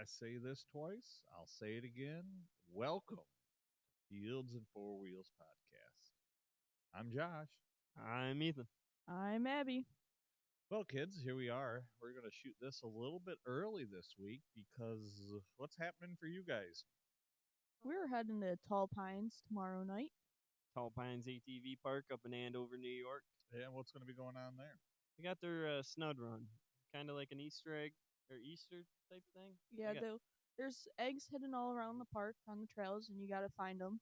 I say this twice, I'll say it again. Welcome to Fields and Four Wheels podcast. I'm Josh. I'm Ethan. I'm Abby. Well, kids, here we are. We're going to shoot this a little bit early this week because what's happening for you guys? We're heading to Tall Pines tomorrow night. Tall Pines ATV Park up in Andover, New York. And what's going to be going on there? They got their snud run, kind of like an Easter egg or Easter type thing. Yeah, there's eggs hidden all around the park on the trails, and you got to find them.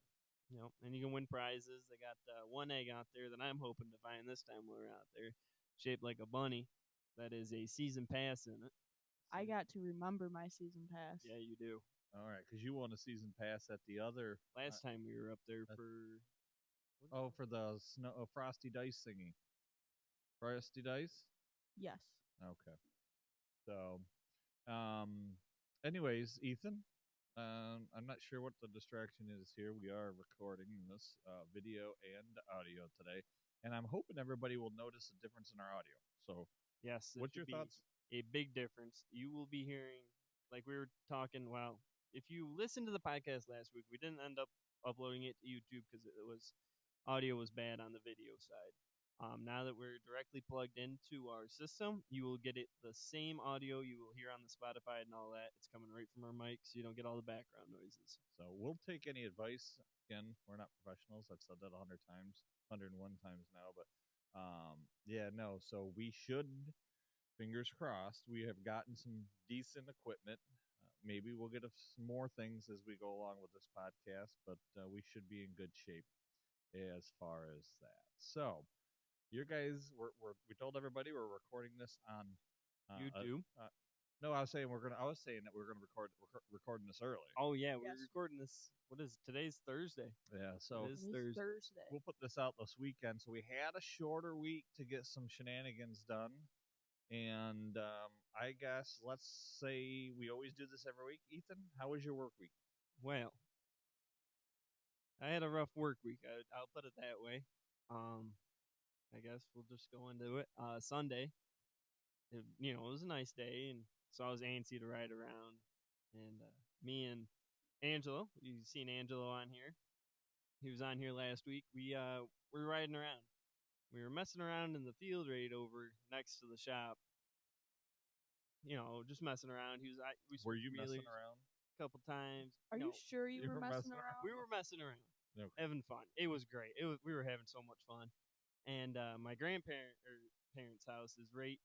And you can win prizes. They got one egg out there that I'm hoping to find this time we're out there, shaped like a bunny. That is a season pass in it. I got to remember my season pass. Yeah, you do. All right, because you won a season pass at the other. Last time we were up there for the snow frosty dice thingy. Frosty dice. Yes. Okay. So, anyways, Ethan, I'm not sure what the distraction is here. We are recording this video and audio today, and I'm hoping everybody will notice a difference in our audio. So, yes, what's your thoughts? A big difference. You will be hearing, like we were talking. Well, if you listened to the podcast last week, we didn't end up uploading it to YouTube because audio was bad on the video side. Now that we're directly plugged into our system, you will get it the same audio you will hear on the Spotify and all that. It's coming right from our mics. You don't get all the background noises. So we'll take any advice. Again, we're not professionals. I've said that 100 times, 101 times now. But yeah, no. So we should, fingers crossed, we have gotten some decent equipment. Maybe we'll get some more things as we go along with this podcast, but we should be in good shape as far as that. So, you guys, we told everybody we're recording this on YouTube. No, I was saying that we're gonna recording this early. Oh yeah, Yes. we're recording this. What is today's Thursday? Yeah, so It is Thursday. we'll put this out this weekend. So we had a shorter week to get some shenanigans done, and I guess let's say we always do this every week. Ethan, how was your work week? Well, I had a rough work week. I'll put it that way. I guess we'll just go into it. Sunday, it was a nice day, and so I was antsy to ride around. And me and Angelo, you've seen Angelo on here. He was on here last week. We were riding around. We were messing around in the field right over next to the shop. Just messing around. Were you messing around? A couple times. Are you sure you you were were messing messing around? We were messing around, Okay. having fun. It was great. We were having so much fun. And my parents' house is right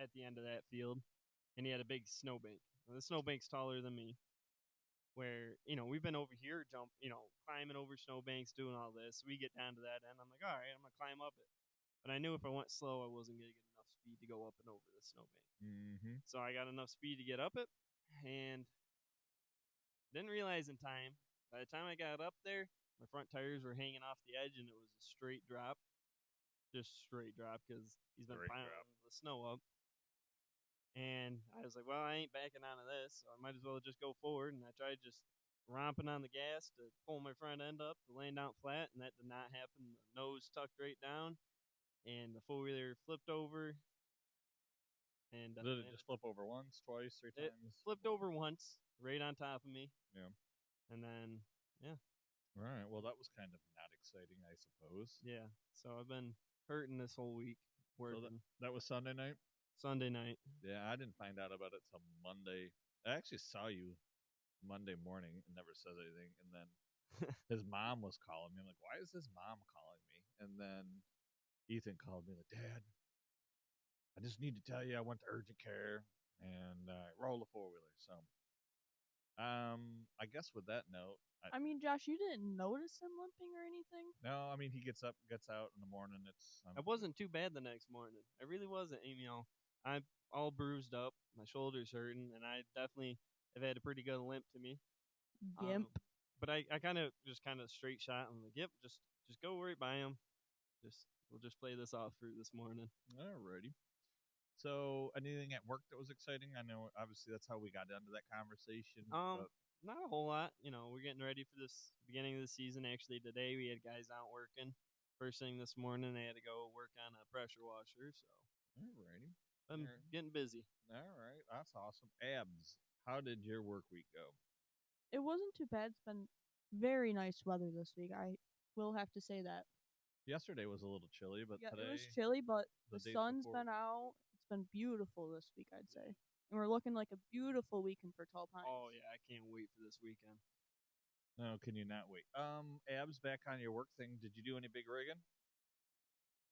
at the end of that field, and he had a big snowbank. And the snowbank's taller than me. Where we've been over here, climbing over snowbanks, doing all this. We get down to that end. I'm like, all right, I'm gonna climb up it. But I knew if I went slow, I wasn't gonna get enough speed to go up and over the snowbank. Mm-hmm. So I got enough speed to get up it, and didn't realize in time. By the time I got up there, my front tires were hanging off the edge, and it was a straight drop. Just straight drop because he's been piling the snow up. And I was like, well, I ain't backing out of this, so I might as well just go forward. And I tried just romping on the gas to pull my front end up to land out flat, and that did not happen. The nose tucked right down, and the four-wheeler flipped over. And Did it just flip over once, twice, three it times? flipped over once, right on top of me. Yeah. And then, yeah. All right. Well, that was kind of not exciting, I suppose. Yeah. So I've been hurting this whole week working. So that was Sunday night? Sunday night. Yeah, I didn't find out about it till Monday. I actually saw you Monday morning and never says anything. And then his mom was calling me. I'm like, why is his mom calling me? And then Ethan called me like, Dad, I just need to tell you I went to urgent care and rolled a four-wheeler. So, I guess with that note, I mean, Josh, you didn't notice him limping or anything? no, I mean he gets out in the morning. I wasn't too bad the next morning. I really wasn't. I'm all bruised up. My shoulder's hurting, and I definitely have had a pretty good limp to me. Gimp. But I kind of straight shot. I'm like, yep, just go right by him. We'll just play this off through this morning. Alrighty. So, anything at work that was exciting? I know, obviously, that's how we got into that conversation. But Not a whole lot. We're getting ready for this beginning of the season. Actually, today we had guys out working. First thing this morning, they had to go work on a pressure washer. So, alrighty. I'm Alright. getting busy. All right, that's awesome. Abs, how did your work week go? It wasn't too bad. It's been very nice weather this week. I will have to say that. Yesterday was a little chilly, but Yeah, today it was chilly, but the the days sun's before- been out. It's been beautiful this week, I'd say. And we're looking like a beautiful weekend for Tall Pines. Oh yeah, I can't wait for this weekend. No, can you not wait? Abs, back on your work thing. Did you do any big rigging?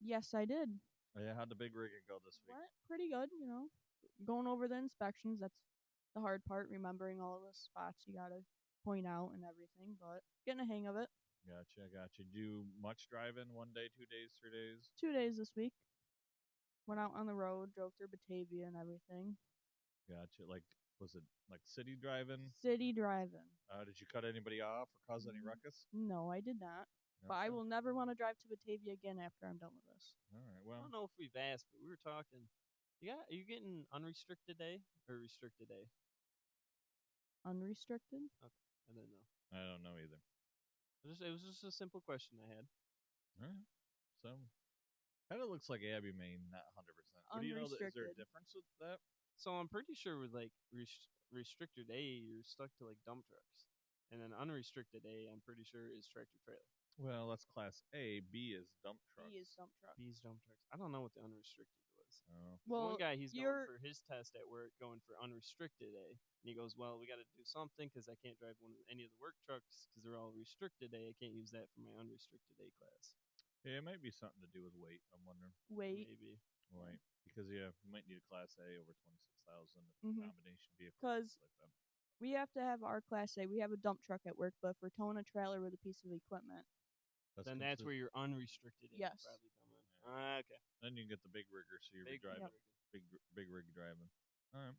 Yes, I did. Yeah, how'd the big rigging go this week? Went pretty good, Going over the inspections, that's the hard part, remembering all of the spots you gotta point out and everything, but getting a hang of it. Gotcha. Do much driving? 1 day, 2 days, 3 days? 2 days this week. Went out on the road, drove through Batavia and everything. Gotcha. Like, was it like city driving? City driving. Did you cut anybody off or cause any Mm. ruckus? No, I did not. But I Okay. will never want to drive to Batavia again after I'm done with this. All right. I Well, don't know if we've asked, but we were talking. Are you getting unrestricted day or restricted day? Unrestricted? I don't know. I don't know either. It was just a simple question I had. All right. So, kind of looks like Abbey Main, not 100%. What do you know? Is there a Unrestricted. difference with that? So I'm pretty sure with like restricted A, you're stuck to like dump trucks, and then unrestricted A, I'm pretty sure is tractor trailer. Well, that's Class A. B is dump trucks. B is dump truck. B's dump trucks. I don't know what the unrestricted was. Oh. Well, One guy, he's going you're for his test at work, going for unrestricted A, and he goes, "Well, we got to do something because I can't drive any of the work trucks because they're all restricted A. I can't use that for my unrestricted A class." Yeah, it might be something to do with weight. I'm wondering. weight. Maybe. Right. Because you might need a Class A over 26,000 Mhm. combination vehicle. 'Cause- things like that. We have to have our Class A. We have a dump truck at work, but if we're towing a trailer with a piece of equipment, Then that's where your unrestricted A Yes. would probably come in. Okay. Then you can get the big rigger, so you're Big driving Yep. big rig driving. All right.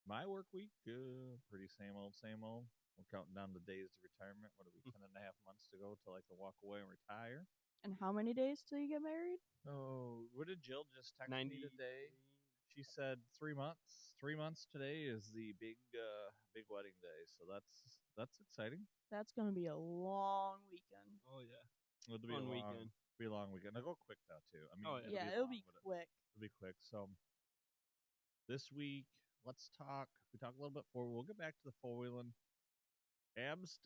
My work week, pretty same old, same old. We're counting down the days to retirement. What are we, 10.5 months to go till I can walk away and retire? and how many days till you get married? Oh, what did Jill just text me 90 today? She said 3 months. 3 months today is the big wedding day, so that's exciting. That's gonna be a long weekend. Oh yeah. It'll be Fun a long weekend. Be a long weekend. It'll go quick though too. I mean, Oh, yeah. Yeah, it'll long, be but quick. It'll be quick. So this week, let's talk. We talked a little bit forward. We'll get back to the four wheeling. Abs.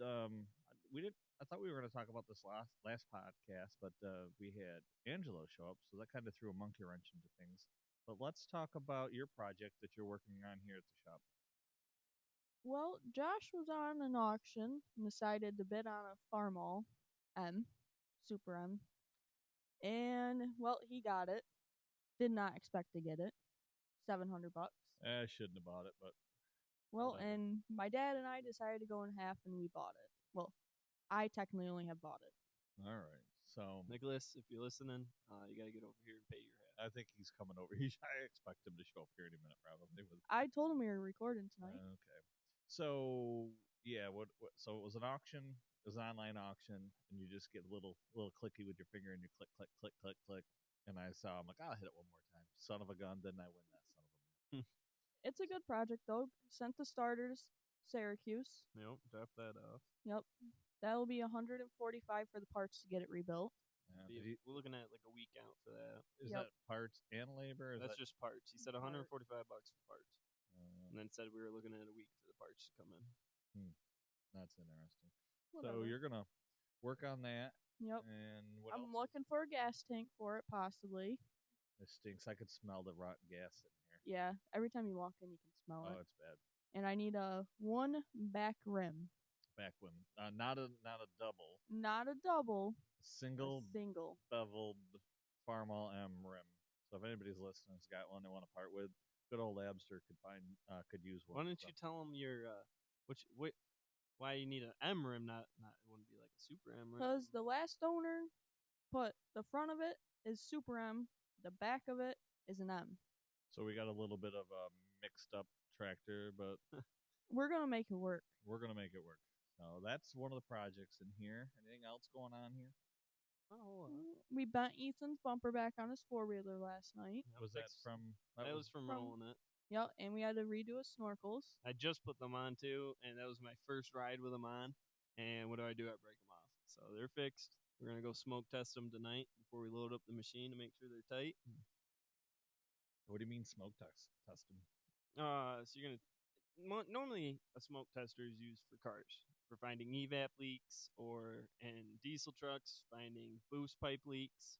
We did. I thought we were going to talk about this last podcast, but we had Angelo show up, so that kind of threw a monkey wrench into things. But let's talk about your project that you're working on here at the shop. Well, Josh was on an auction and decided to bid on a Farmall M, Super M. And well, he got it. Did not expect to get it. $700. I shouldn't have bought it, but Well, whatever. and my dad and I decided to go in half and we bought it. Well, I technically only have bought it. all right. So Nicholas, if you're listening, you gotta get over here and pay your half. I think he's coming over. I expect him to show up here any minute, probably. I told him we were recording tonight. Okay. So yeah, so it was an auction. It was an online auction, and you just get a little clicky with your finger, and you click, click, click, click, click. And I'm like, I'll hit it one more time. Son of a gun! Didn't I win that son of a gun? It's a good project though. Sent the starters Syracuse. Nope, drop that off. Yep. That'll be $145 for the parts to get it rebuilt. We're looking at like a week out for that. Is Yep. that parts and labor? Is That's that, just parts. He said $145 for parts, uh, and then said we were looking at a week for the parts to come in. that's interesting. Whatever. So you're gonna work on that, Yep. and what I'm else? looking for a gas tank for it, possibly. It stinks. I could smell the rotten gas in here. Yeah, every time you walk in, you can smell Oh, it. it's bad. And I need a one back rim, Back when, not a double, not a double, single a single. beveled Farmall M rim. So if anybody's listening, has got one they want to part with, good old Labster could use one. Why don't so. you tell him your why you need an M rim, not it wouldn't be like a super M rim. Because the last owner put the front of it is Super M, the back of it is an M. So we got a little bit of a mixed up tractor, but We're gonna make it work. we're gonna make it work. So that's one of the projects in here. Anything else going on here? Oh, We bent Ethan's bumper back on his 4-wheeler last night. Was that from? That was from from- rolling it. Yep, and we had to redo his snorkels. I just put them on too, and that was my first ride with them on. And what do? I break them off. So they're fixed. We're gonna go smoke test them tonight before we load up the machine to make sure they're tight. What do you mean smoke test them? So you're gonna normally a smoke tester is used for cars for finding evap leaks, or in diesel trucks finding boost pipe leaks,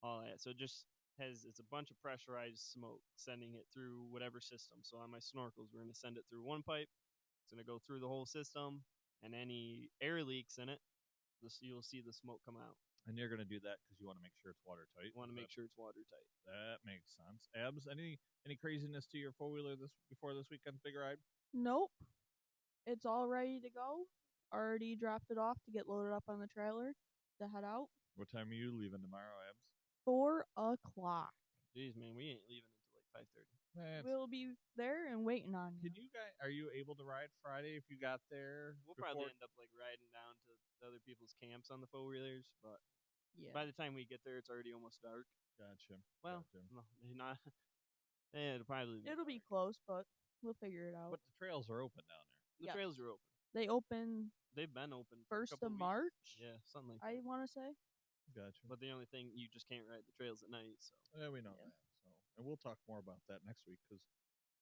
all that. So it just it's a bunch of pressurized smoke sending it through whatever system. So on my snorkels, we're gonna send it through one pipe. It's gonna go through the whole system, and any air leaks in it, you'll see the smoke come out. And you're gonna do that because you want to make sure it's watertight. You want to make sure it's watertight. That makes sense. Abs, any craziness to your 4-wheeler before this weekend's big ride? Nope. It's all ready to go. Already dropped it off to get loaded up on the trailer to head out. What time are you leaving tomorrow, Abs? 4 o'clock. Jeez, man, we ain't leaving until like 5:30. We'll be there and waiting on you. Can you guys? Are you able to ride Friday if you got there? We'll probably end up like riding down to the other people's camps on the 4-wheelers, but Yeah. by the time we get there, it's already almost dark. Gotcha. Well, gotcha. no, not. It'll probably It'll be dark. close, but we'll figure it out. But the trails are open down there. The Yes. trails are open. They open They've been open for a 1st couple of weeks. March. Yeah, something like I that. want to say. Gotcha. But the only thing, you just can't ride the trails at night. So Yeah, we know Yeah. that. So, and we'll talk more about that next week because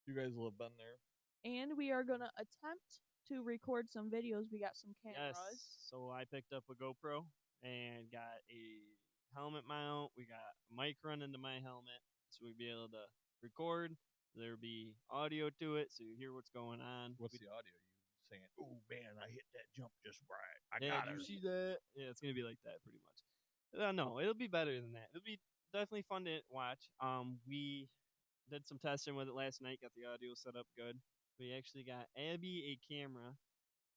you guys will have been there. And we are gonna attempt to record some videos. We got some cameras. yes, so I picked up a GoPro and got a helmet mount. We got a mic run into my helmet, so we'd be able to record. There'll be audio to it, so you hear what's going on. What's the audio? You saying, "Oh man, I hit that jump just right. I Yeah, got do it." you see that? Yeah, it's gonna be like that pretty much. No, it'll be better than that. It'll be definitely fun to watch. We did some testing with it last night. Got the audio set up good. We actually got Abby a camera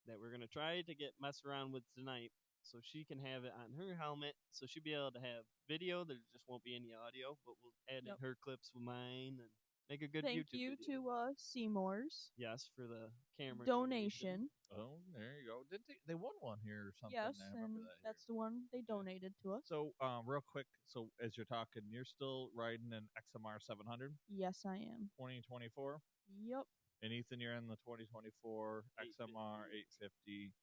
that we're gonna try to mess around with tonight, so she can have it on her helmet. So she'll be able to have video. There just won't be any audio, but we'll add in Yep. her clips with mine and make a good Thank YouTube you video. to Seymour's Yes, for the camera donation. Oh, there you go. Did they won one here or something? Yes, I remember and that. that's the one they donated to us. So, real quick. So, as you're talking, you're still riding an XMR 700 Yes, I am. 2024. Yep. And Ethan, you're in the 2024 XMR 850,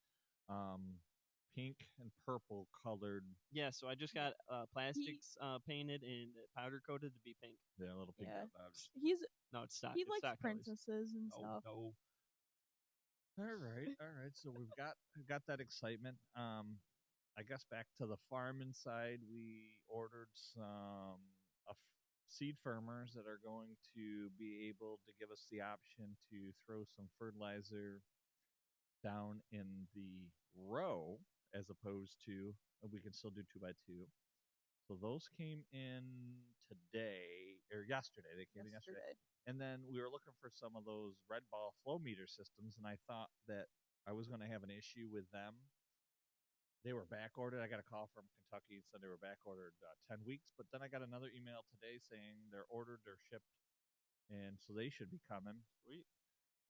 pink and purple colored. Yeah, so I just got plastics painted and powder coated to be pink. Yeah, little pink Yeah. Dodge. No, it's stock. He it's likes stock colors. princesses and No, stuff. no. All right. So we've got that excitement. I guess back to the farming side, we ordered some seed firmers that are going to be able to give us the option to throw some fertilizer down in the row as opposed to we can still do 2x2. So those came in today or yesterday. They came in yesterday. And then we were looking for some of those red ball flow meter systems, and I thought that I was going to have an issue with them. They were back ordered. I got a call from Kentucky and said they were back ordered 10 weeks, but then I got another email today saying they're ordered, they're shipped, and so they should be coming. Sweet.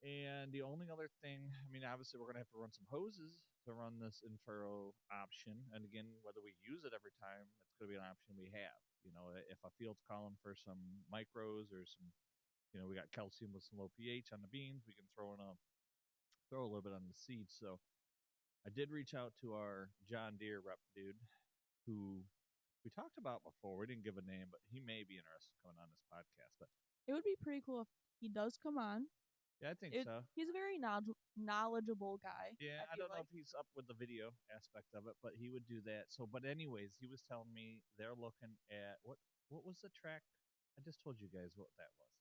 And the only other thing, I mean, obviously we're going to have to run some hoses to run this in-furrow option. And again, whether we use it every time, it's going to be an option we have. You know, if a field's calling for some micros or some, you know, we got calcium with some low pH on the beans, we can throw a little bit on the seeds. So I did reach out to our John Deere rep dude who we talked about before. We didn't give a name, but he may be interested in coming on this podcast. But It would be pretty cool if he does come on. yeah, I think so. He's a very knowledgeable guy. Yeah, I don't know if he's up with the video aspect of it, but he would do that. So, but anyways, he was telling me they're looking at what was the track? I just told you guys what that was.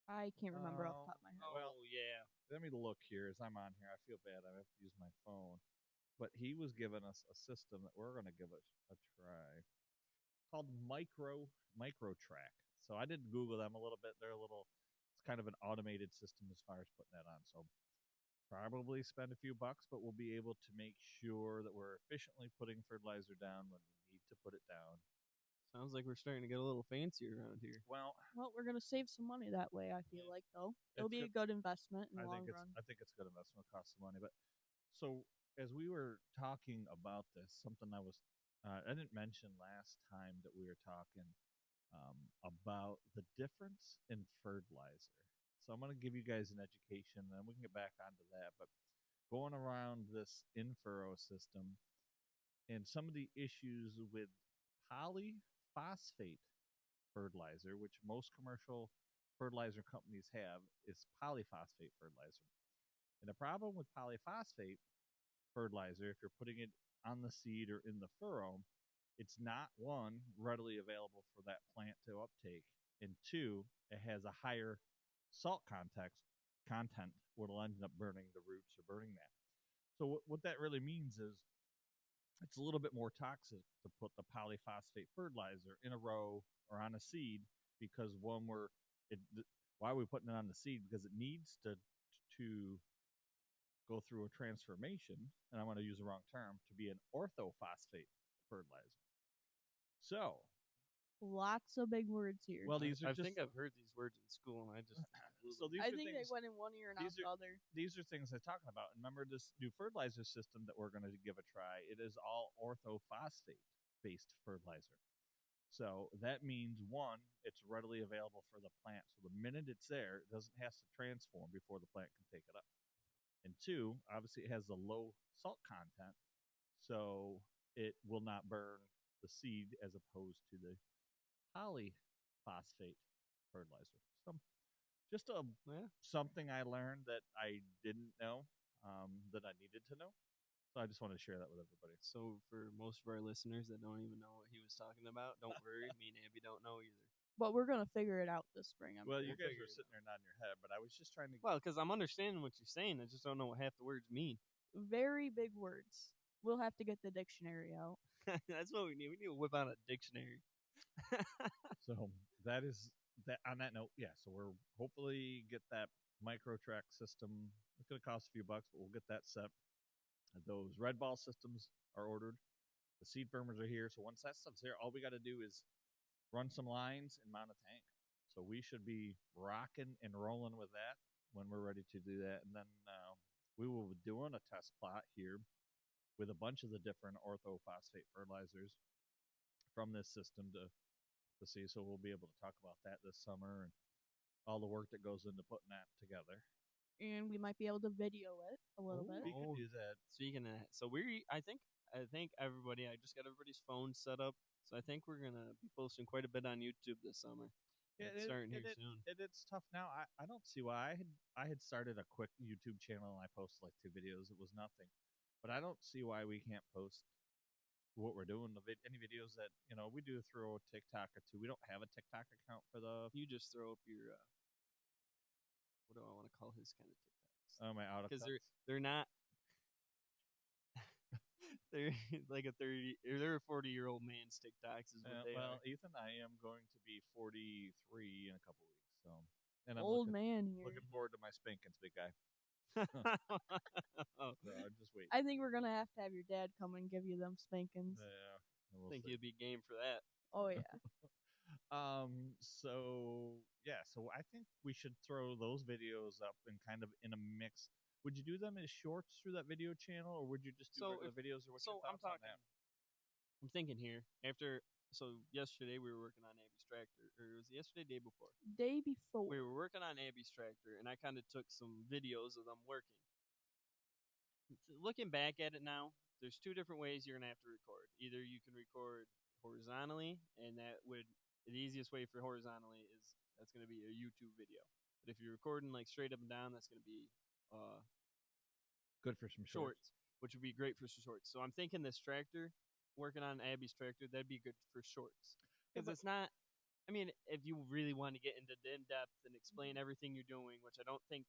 I can't remember off the top of my head. Well, yeah. Let me look here as I'm on here. I feel bad. I have to use my phone. But he was giving us a system that we're going to give it a try called Micro Track. So I did Google them a little bit. It's kind of an automated system as far as putting that on. So probably spend a few bucks, but we'll be able to make sure that we're efficiently putting fertilizer down when we need to put it down. Sounds like we're starting to get a little fancier around here. Well, we're gonna save some money that way. I feel like though it'll be a good investment in the long run. I think it's a good investment. It'll cost some money, but so as we were talking about this, something I didn't mention last time that we were talking about the difference in fertilizer. So I'm going to give you guys an education, and then we can get back onto that. But going around this in-furrow system and some of the issues with polyphosphate fertilizer, which most commercial fertilizer companies have is polyphosphate fertilizer. And the problem with polyphosphate fertilizer, if you're putting it on the seed or in the furrow, it's not one readily available for that plant to uptake, and two, it has a higher salt content, will end up burning the roots or burning that. So what that really means is it's a little bit more toxic to put the polyphosphate fertilizer in a row or on a seed because why are we putting it on the seed? Because it needs to go through a transformation, and I want to use the wrong term, to be an orthophosphate fertilizer. So, Lots of big words here. well, these are I just think I've heard these words in school, and I just so these I are think they things went in one ear and out these the are- other. these are things I'm talking about. And remember this new fertilizer system that we're going to give a try. It is all orthophosphate based fertilizer. So that means one, it's readily available for the plant. So the minute it's there, it doesn't have to transform before the plant can take it up. And two, obviously it has a low salt content, so it will not burn the seed as opposed to the polyphosphate fertilizer. So just something I learned that I didn't know, that I needed to know. So I just want to share that with everybody. So for most of our listeners that don't even know what he was talking about, don't worry, me and Abby don't know either. But we're gonna figure it out this spring. Well, you We'll guys figure were it sitting there nodding your head, but I was just trying to. Well, because I'm understanding what you're saying, I just don't know what half the words mean. Very big words. We'll have to get the dictionary out. That's what we need. We need to whip out a dictionary. So that is that. On that note, yeah. So we're hopefully get that microtrack system. It's gonna cost a few bucks, but we'll get that set. Those red ball systems are ordered. The seed firmers are here. So once that stuff's here, all we got to do is run some lines and mount a tank. So we should be rocking and rolling with that when we're ready to do that. And then we will be doing a test plot here with a bunch of the different orthophosphate fertilizers from this system to see. So we'll be able to talk about that this summer and all the work that goes into putting that together. And we might be able to video it a little We bit. can do that. Speaking of that, so I think everybody, I just got everybody's phone set up. So I think we're gonna be posting quite a bit on YouTube this summer. Yeah, It's starting here soon. It's tough now. I don't see why. I had started a quick YouTube channel and I posted like 2 videos. It was nothing, but I don't see why we can't post what we're doing. Any videos that we do through a TikTok or 2. We don't have a TikTok account for the. You just throw up your what do I want to call his kind of TikToks? My out of Because they're not. They're like a 30 or they're a 40-year-old man's TikToks is what they well, are. Ethan, I am going to be 43 in a couple weeks, so and I'm Old man here. looking forward to my spankings, big guy. Oh, So I'm just waiting. I think we're gonna have to have your dad come and give you them spankings. Yeah, I we'll think see. he'd be game for that. Oh yeah. So yeah, so I think we should throw those videos up and kind of in a mix. Would you do them as shorts through that video channel, or would you just do regular videos? Or what's your I'm thoughts on talking. that? I'm thinking here. Yesterday we were working on Abby's tractor, or was it yesterday, day before? Day before. We were working on Abby's tractor, and I kind of took some videos of them working. Looking back at it now, there's 2 different ways you're gonna have to record. Either you can record horizontally, and the easiest way for horizontally is that's gonna be a YouTube video. But if you're recording like straight up and down, that's gonna be Good for some shorts. which would be great for shorts. So I'm thinking this tractor, working on Abby's tractor, that'd be good for shorts. Because it's not, I mean, if you really want to get into in depth and explain everything you're doing, which I don't think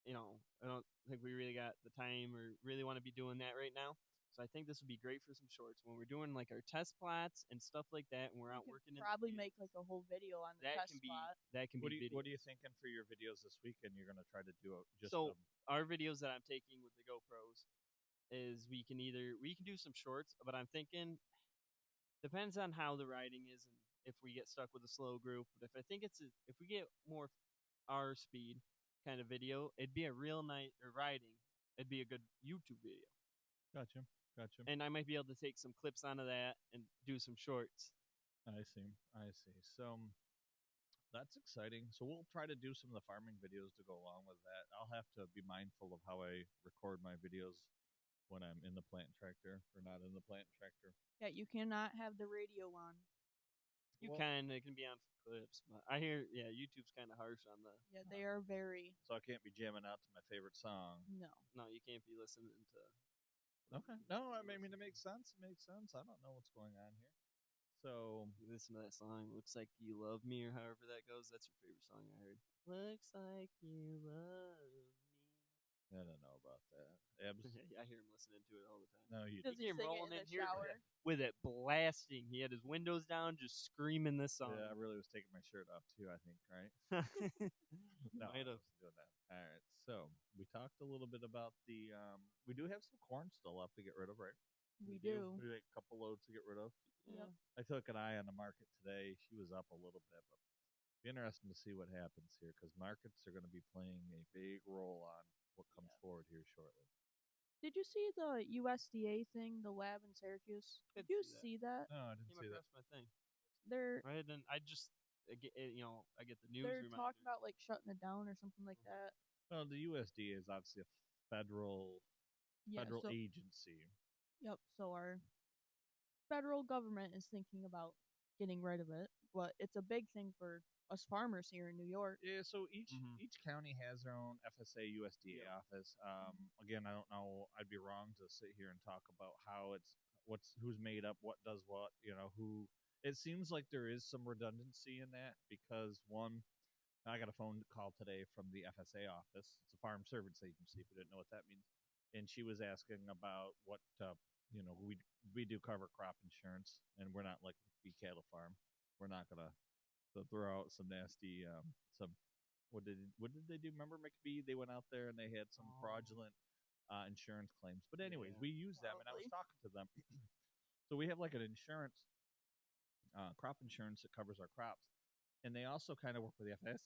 we really got the time or really want to be doing that right now. So I think this would be great for some shorts when we're doing like our test plots and stuff like that, and we're out working. Probably make like a whole video on the test plot. That can be. What are you thinking for your videos this weekend? You're gonna try to do just our videos that I'm taking with the GoPros is we can do some shorts, but I'm thinking depends on how the riding is and if we get stuck with a slow group. But if we get more our speed kind of video, it'd be a real night or riding. It'd be a good YouTube video. Gotcha. And I might be able to take some clips onto that and do some shorts. I see. So that's exciting. So we'll try to do some of the farming videos to go along with that. I'll have to be mindful of how I record my videos when I'm in the plant tractor or not in the plant tractor. Yeah, you cannot have the radio on. You Well, can. It can be on for clips, but I hear YouTube's kind of harsh on the. Yeah, they are very so I can't be jamming out to my favorite song. no. No, you can't be listening to. Okay. No, I mean it makes sense. It makes sense. I don't know what's going on here. So You listen to that song. Looks like you love me, or however that goes. That's your favorite song I heard. Looks like you love me. I don't know about that. Abs- I hear him listening to it all the time. no, you. Does You he hear him sing it rolling in in the here shower? with it blasting. He had his windows down, just screaming this song. Yeah, I really was taking my shirt off too. I think, right? No, Might I have. wasn't doing that. All right. So we talked a little bit about the. We do have some corn still left to get rid of, right? We do. We have a couple loads to get rid of. Yeah. I took an eye on the market today. She was up a little bit, but be interesting to see what happens here because markets are going to be playing a big role on what comes forward here shortly. Did you see the USDA thing, the lab in Syracuse? Did Did you see see that? No, I didn't Came see that. across my thing. They're Right, and I just I get I get the news. they're reminders. talking about like shutting it down or something like that. Well, the USDA is obviously a federal Yeah. So agency. yep. So our federal government is thinking about getting rid of it, but it's a big thing for us farmers here in New York. Yeah, so each Mhm. each county has their own FSA USDA office. Again, I don't know. I'd be wrong to sit here and talk about how it's who's made up, what does what. Who. It seems like there is some redundancy in that because one, I got a phone call today from the FSA office. It's a Farm Service Agency. If you didn't know what that means, and she was asking about what we do cover crop insurance, and we're not like the cattle farm. We're not gonna throw out some nasty some what did they do? Remember McBee? They went out there and they had some fraudulent insurance claims. But anyways, Yeah. we use them, and I was Probably. talking to them. So we have like an insurance, crop insurance that covers our crops, and they also kind of work with the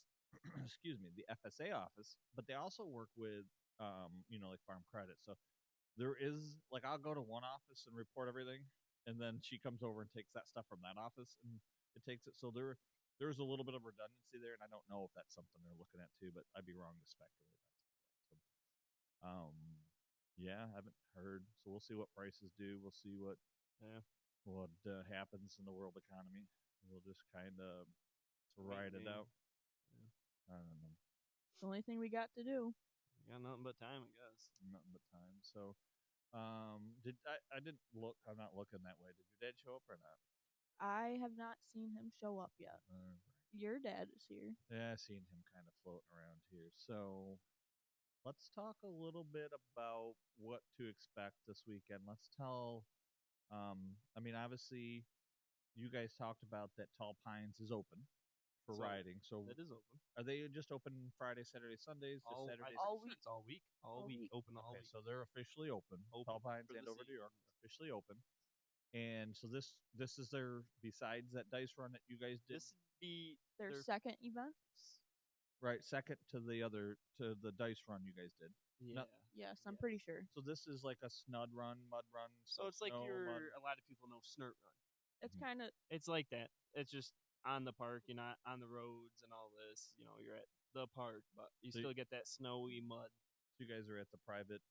excuse me, the FSA office, but they also work with like Farm Credit. So there is like I'll go to one office and report everything, and then she comes over and takes that stuff from that office and it takes it. So there's a little bit of redundancy there, and I don't know if that's something they're looking at too, but I'd be wrong to speculate on something like that. So, yeah, I haven't heard. So we'll see what prices do. We'll see what Yeah. happens in the world economy. We'll just kind of Wait ride and it game. out. I don't know. It's the only thing we got to do. Got nothing but time, I guess. Nothing but time. So, did I didn't look. I'm not looking that way. Did your dad show up or not? I have not seen him show up yet. Your dad is here. Yeah, I seen him kind of floating around here. So, let's talk a little bit about what to expect this weekend. Let's tell. I mean, obviously, you guys talked about that Tall Pines is open for So, riding. So, It is open. are they just open Friday, Saturday, Sundays? Just Saturdays? all week. It's all week. All All week. week. Open all Okay, week. so they're officially open. Open Tall Pines for and the over New York season. officially open. And so this is their besides that dice run that you guys did, This would be Their their second event. right? Second to the dice run you guys did. yeah. Yes, I'm Yes. pretty sure. So this is like a snud run, mud run. So it's like snow, mud. a lot of people know Snort Run. It's Mhm. kind of It's like that. It's just on the park. You're not on the roads and all this. You're at the park, but you So you- still get that snowy mud. So you guys are at the private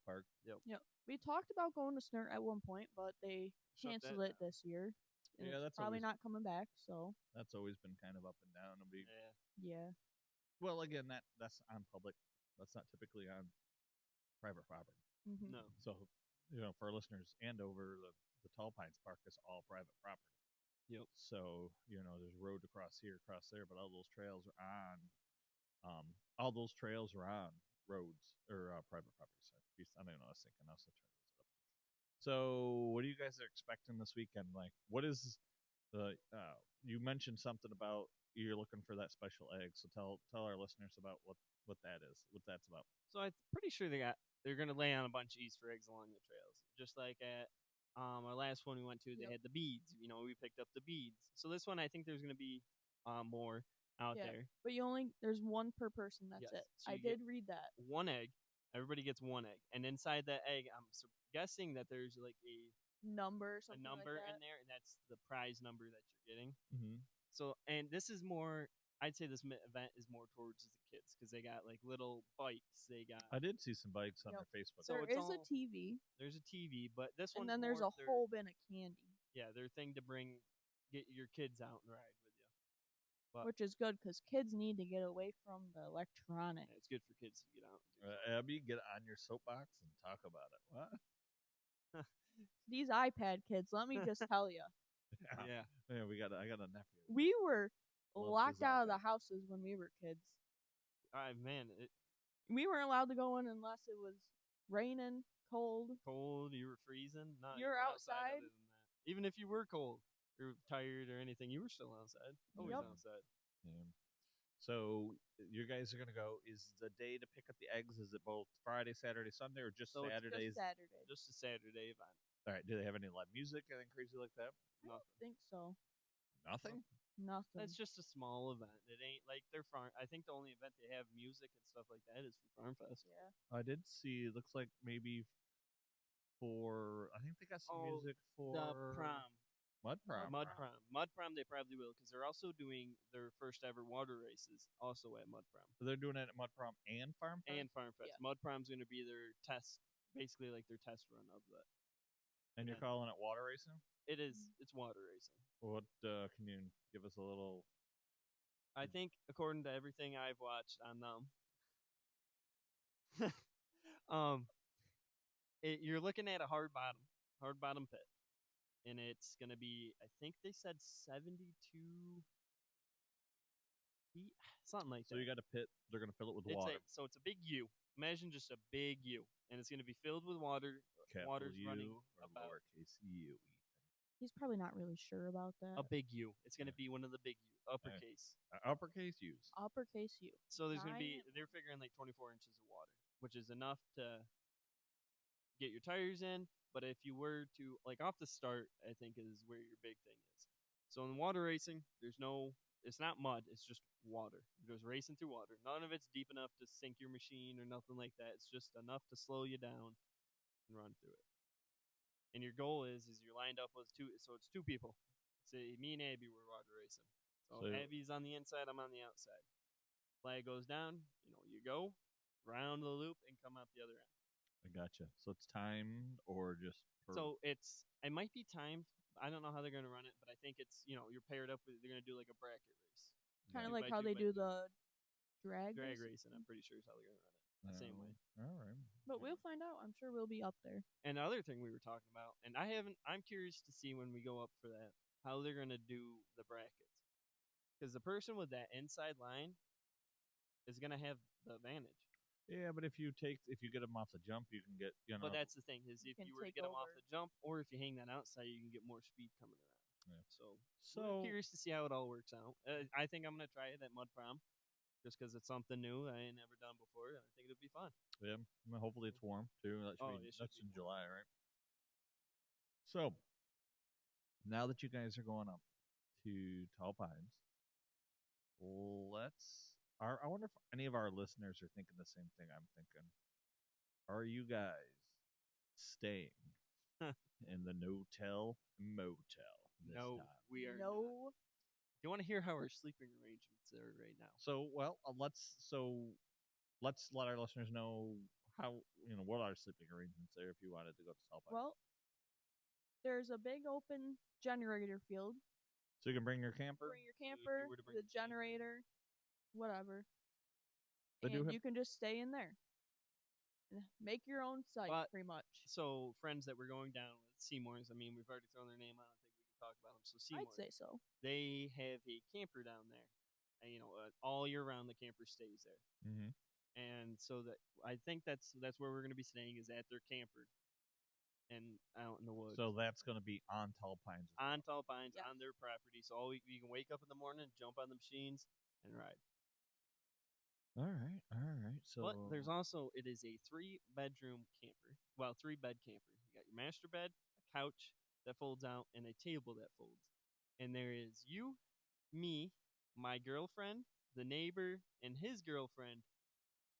park. yeah. We talked about going to Snurt at one point, but they Shut that canceled it down. this year. And Yeah, it's that's probably always- not coming back. So That's always been kind of up and down. It'll be Yeah. yeah. well again that's on public. That's not typically on private property. Hmm. No. So for our listeners, Andover, the Tall Pines Park is all private property. Yep. So there's a road across here, across there, but all those trails are on roads or private property. Sorry, I don't know. I was thinking. I was trying to look it up. So, what do you guys are expecting this weekend? Like, what is the? You mentioned something about you're looking for that special egg. So tell our listeners about what that is. What that's about. So I'm pretty sure they're gonna lay on a bunch of Easter eggs along the trails, just like at our last one we went to. They Yep. had the beads. We picked up the beads. So this one I think there's gonna be more out Yeah. there. But there's one per person. That's Yes. it. So I you get did read that. One egg. Everybody gets one egg, and inside that egg, I'm guessing that there's like a Number or a something number like that. in there, and that's the prize number that you're getting. Mm-hmm. So, and this is more. I'd say this event is more towards the kids because they got like little bikes. They got I did see some bikes on Yep. their Facebook. So There it's is a all- TV, there's a TV, but this one and then there's a whole bin of candy. Yeah, their thing to bring get your kids out and ride with you. But Which is good because kids need to get away from the electronics. it's good for kids to get out. And do Abby, get on your soapbox and talk about it. What? These iPad kids, let me just tell you, something. Yeah. Yeah, I got a nephew. we were Loves locked his out of the iPad. houses when we were kids. Man, We weren't allowed to go in unless it was raining, cold. cold, you were freezing. No, you You're were outside. other than that. Even if you were cold or tired or anything, you were still outside. Always Yep. outside. Yeah. So you guys are gonna go. Is the day to pick up the eggs? Is it both Friday, Saturday, Sunday, or just So it's Saturdays? Just Saturday. Just a Saturday event. All right. Do they have any live music? Anything crazy like that? I don't think so. Nothing. Nothing. That's just a small event. It ain't like their farm. I think the only event they have music and stuff like that is for Farm Fest. Yeah. I did see. It looks like maybe for. I think they got some Oh, music for The prom. Mud prom. Mud prom. Mud prom they probably will because they're also doing their first ever water races also at Mud prom. So they're doing it at Mud prom and Farm Fest. And Farm Fest. Yeah. Mud prom's going to be their test, basically like their test run of that. And you're Yeah. calling it water racing? It is. It's water racing. What can you give us a little? I think according to everything I've watched on them, you're looking at a hard bottom pit, and it's gonna be. I think they said 72 feet, something like So that. you got a pit. They're gonna fill it with It's water. so it's a big U. Imagine just a big U, and it's gonna be filled with water. Capital Water's U running or about lowercase u. He's probably not really sure about that. a big U. It's gonna be one of the big U, uppercase. Uppercase U's. Uppercase U. So there's gonna be. Giant They're figuring like 24 inches of water, which is enough to get your tires in. But if you were to like off the start, I think is where your big thing is. So in water racing, it's not mud, it's just water. You're just racing through water. None of it's deep enough to sink your machine or nothing like that. It's just enough to slow you down and run through it. And your goal is you're lined up with so it's two people. Say me and Abby were water racing. So So- Abby's on the inside, I'm on the outside. Flag goes down, you go round the loop and come out the other end. I gotcha. So it's timed or just per So it might be timed. I don't know how they're gonna run it, but I think it's you're paired up with. They're gonna do like a bracket race, Kind of Two like by how two they by do two. the drag drag race. racing. I'm pretty sure is how they're gonna run it. the same way. All right. But we'll find out. I'm sure we'll be up there. And the other thing we were talking about, and I'm curious to see when we go up for that how they're gonna do the brackets, because the person with that inside line is gonna have the advantage. Yeah, but if you get them off the jump, you can get But that's the thing is You if can you were to take get them off over. the jump, or if you hang that outside, you can get more speed coming around. Yeah. So So- we're curious to see how it all works out. I think I'm gonna try it at Mud Prom, just because it's something new I ain't never done before, and I think it'll be fun. Yeah. Well, hopefully it's warm too. That should Oh, be, it should that's be in warm. July, right? So now that you guys are going up to Tall Pines, I wonder if any of our listeners are thinking the same thing I'm thinking. Are you guys staying in the no-tell motel this No, time? we are. not. No. You want to hear how our sleeping arrangements are right now? So let's let our listeners know what our sleeping arrangements are if you wanted to go to Tall Pines. Well, there's a big open generator field. So you can bring your camper. Bring your you camper, were to bring the your camper. generator, whatever. They do And have- you can just stay in there. And make your own site, But- pretty much. So friends that we're going down with, Seymour's. I mean, we've already thrown their name out. I think we can talk about them. So Seymour, I'd say so. they have a camper down there, and all year round the camper stays there. Mm-hmm. And so that I think that's where we're going to be staying is at their camper, and out in the woods. So that's going to be on Tall Pines. on Tall Pines, Yeah. on their property. So you can wake up in the morning, jump on the machines, and ride. All right. So But there's also it is a 3-bedroom camper. Well, 3-bed camper. You got your master bed, a couch that folds out, and a table that folds. And there is you, me, my girlfriend, the neighbor, and his girlfriend,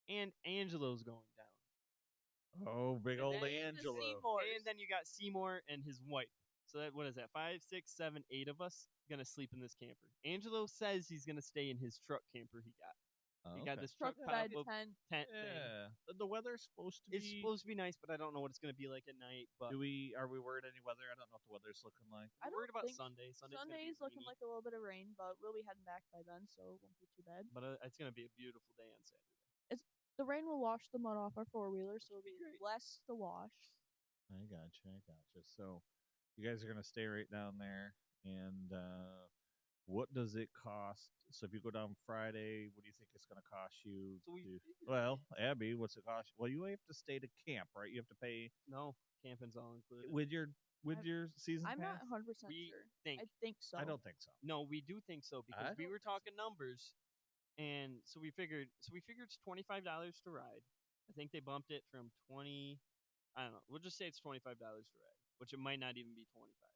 and Angelo's going down. big And old then the Angelo. Seymour. And then you got Seymour and his wife. So what is that? 5, 6, 7, 8 of us gonna sleep in this camper. Angelo says he's gonna stay in his truck camper he got. We got okay. this truck bed pop up tent. tent thing. Yeah. The weather's supposed to It's be. supposed to be nice, but I don't know what it's gonna be like at night. But Are we worried any weather? I don't know what the weather's looking like. I I'm worried don't about think Sunday. Sunday's gonna be Sunday's looking rainy, like a little bit of rain, but we'll be heading back by then, so it won't be too bad. but it's gonna be a beautiful day on Saturday. The rain will wash the mud off our 4-wheeler, so it'll Which be would be great. less to wash. I gotcha. So, you guys are gonna stay right down there, and what does it cost? So, if you go down Friday, what do you think it's gonna cost you? So we to- figured well, Abby, what's it cost? Well, you have to stay to camp, right? You have to pay No, camping's all included. with your season I'm pass. not 100% We sure. think I think so. I don't think so. no, we do think so because I we don't were think so. talking numbers, and so we figured it's $25 to ride. I think they bumped it from 20. I don't know. We'll just say it's $25 to ride, which it might not even be 25.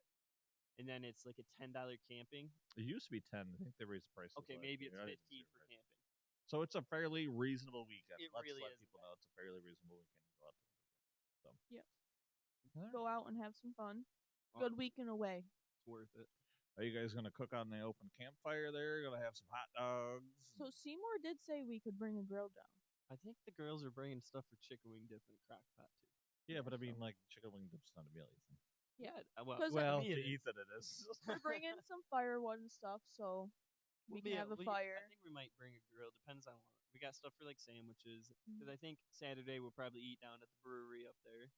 And then it's like a $10 camping. It used to be 10. I think they raised the prices. Okay, last maybe year. it's I didn't 15 see for it right. camping. So it's a fairly reasonable weekend. It Let's really let isn't people bad. know it's a fairly reasonable weekend to go out there. So. Yep. All right. Go out and have some fun. Oh, Good weekend away. It's worth it. Are you guys gonna cook on the open campfire there? Gonna have some hot dogs? So Seymour did say we could bring a grill down. I think the girls are bringing stuff for chicken wing dip and crock pot too. yeah, but I mean, so- like chicken wing dip's not a meal, Ethan. Yeah. Well, 'Cause Well, to to me it is. Ethan it is. We're bringing some firewood and stuff, so we can have a fire. I think we might bring a grill. Depends on what. We got stuff for like sandwiches. Mm-hmm. Because I think Saturday we'll probably eat down at the brewery up there.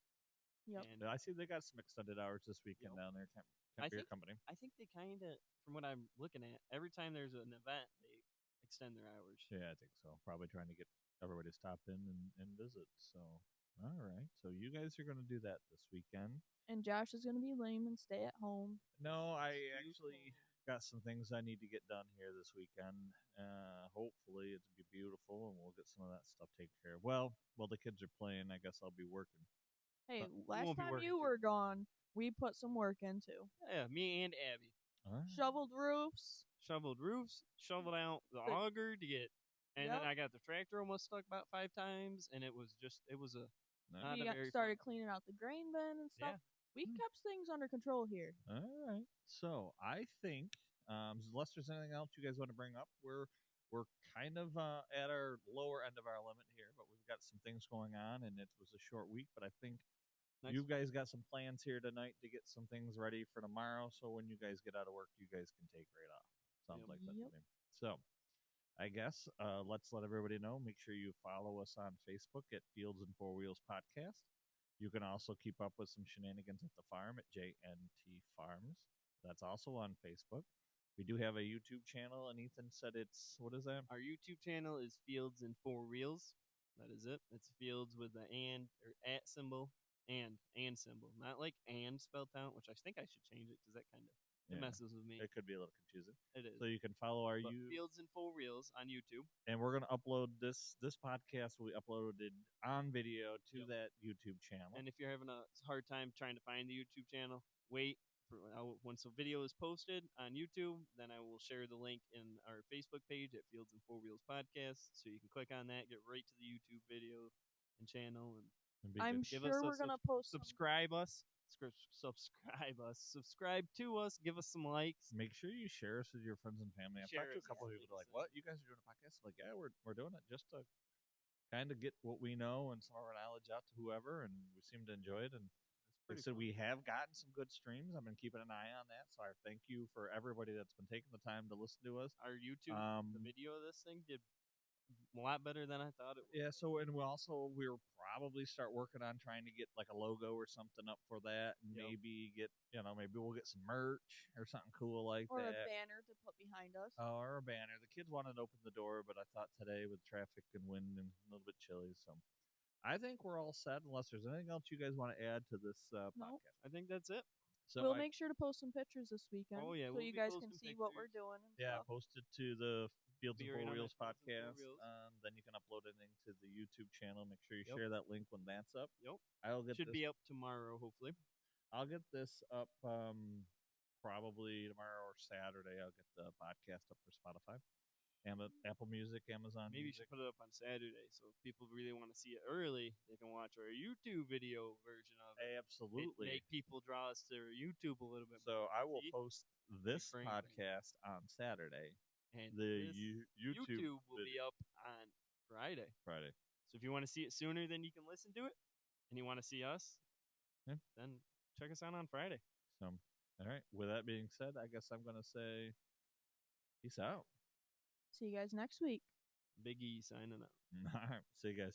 Yep. And I see they got some extended hours this weekend Yep. down there. Camp I Beer think- Company. I think they kind of, from what I'm looking at, every time there's an event, they extend their hours. Yeah, I think so. Probably trying to get everybody to stop in and visit. So, all right. So you guys are gonna do that this weekend. And Josh is gonna be lame and stay at home. No, I Too actually cold. got some things I need to get done here this weekend. Hopefully it'll be beautiful and we'll get some of that stuff taken care of. Well, the kids are playing. I guess I'll be working. Hey, we last won't be time working you too. were gone, we put some work into. Yeah, me and Abby All right. Shoveled roofs. shoveled roofs, shoveled out the The- auger to get, and Yep. then I got the tractor almost stuck about 5 times, and it was a No. Not We a got very started fun- cleaning out the grain bin and stuff. Yeah. We kept things under control here. All right. So I think, unless there's anything else you guys want to bring up, we're kind of at our lower end of our limit here, but we've got some things going on, and it was a short week. But I think Nice. you guys got some plans here tonight to get some things ready for tomorrow. So when you guys get out of work, you guys can take right off. Sounds Yep. like that Yep. to me. So I guess let's let everybody know. Make sure you follow us on Facebook at Fields and Four Wheels Podcast. You can also keep up with some shenanigans at the farm at JNT Farms. That's also on Facebook. We do have a YouTube channel, and Ethan said what is that? Our YouTube channel is Fields and Four Wheels. That is it. It's Fields with the and or at symbol and symbol, not like and spelled out, which I think I should change it because that kind of Yeah, messes with me. it could be a little confusing. It is. So you can follow our But YouTube, Fields and Four Wheels on YouTube. and we're gonna upload this podcast will be uploaded on video to Yep. that YouTube channel. And if you're having a hard time trying to find the YouTube channel, wait for once the video is posted on YouTube. Then I will share the link in our Facebook page at Fields and Four Wheels Podcast, so you can click on that, get right to the YouTube video and channel, and It'd be I'm good. Give us sure a we're gonna post some. subscribe us. Subscribe to us. Give us some likes. Make sure you share us with your friends and family. I've Share talked to a us, couple yeah, of people like that are like, I said. "What? You guys are doing a podcast?" I'm like, yeah, we're doing it just to kind of get what we know and some of our knowledge out to whoever, and we seem to enjoy it. And like I said, we have gotten some good streams. I've been keeping an eye on that, so I thank you for everybody that's been taking the time to listen to us. Our YouTube, the Um, video of this thing did a lot better than I thought it would. Yeah, so and we'll probably start working on trying to get like a logo or something up for that, and Yep. maybe maybe we'll get some merch or something cool like or that. a banner to put behind us. Or a banner. The kids wanted to open the door, but I thought today with traffic and wind and a little bit chilly, so I think we're all set. Unless there's anything else you guys want to add to this podcast. I think that's it. So we'll I- make sure to post some pictures this weekend. Oh, yeah, so we'll you be guys can posting see what we're pictures. doing and yeah, stuff. post it to the Fields Be and right Four on Wheels that Fields and Four podcast. Wheels. Then you can upload anything to the YouTube channel. Make sure you Yep. share that link when that's up. Yep. I'll get Should this. be up tomorrow, hopefully. I'll get this up probably tomorrow or Saturday. I'll get the podcast up for Spotify, Apple Music, Amazon Maybe you Music. should put it up on Saturday, so if people really want to see it early, they can watch our YouTube video version of it. Absolutely. Make people draw us to YouTube a little bit. So more. I will See? post this brain thing. podcast on Saturday. And The this YouTube YouTube will be video. up on Friday. Friday. So if you want to see it sooner than you can listen to it, and you want to see us, Yeah. then check us out on Friday. So, all right. With that being said, I guess I'm gonna say peace out. See you guys next week. Big E signing out. All right. See you guys.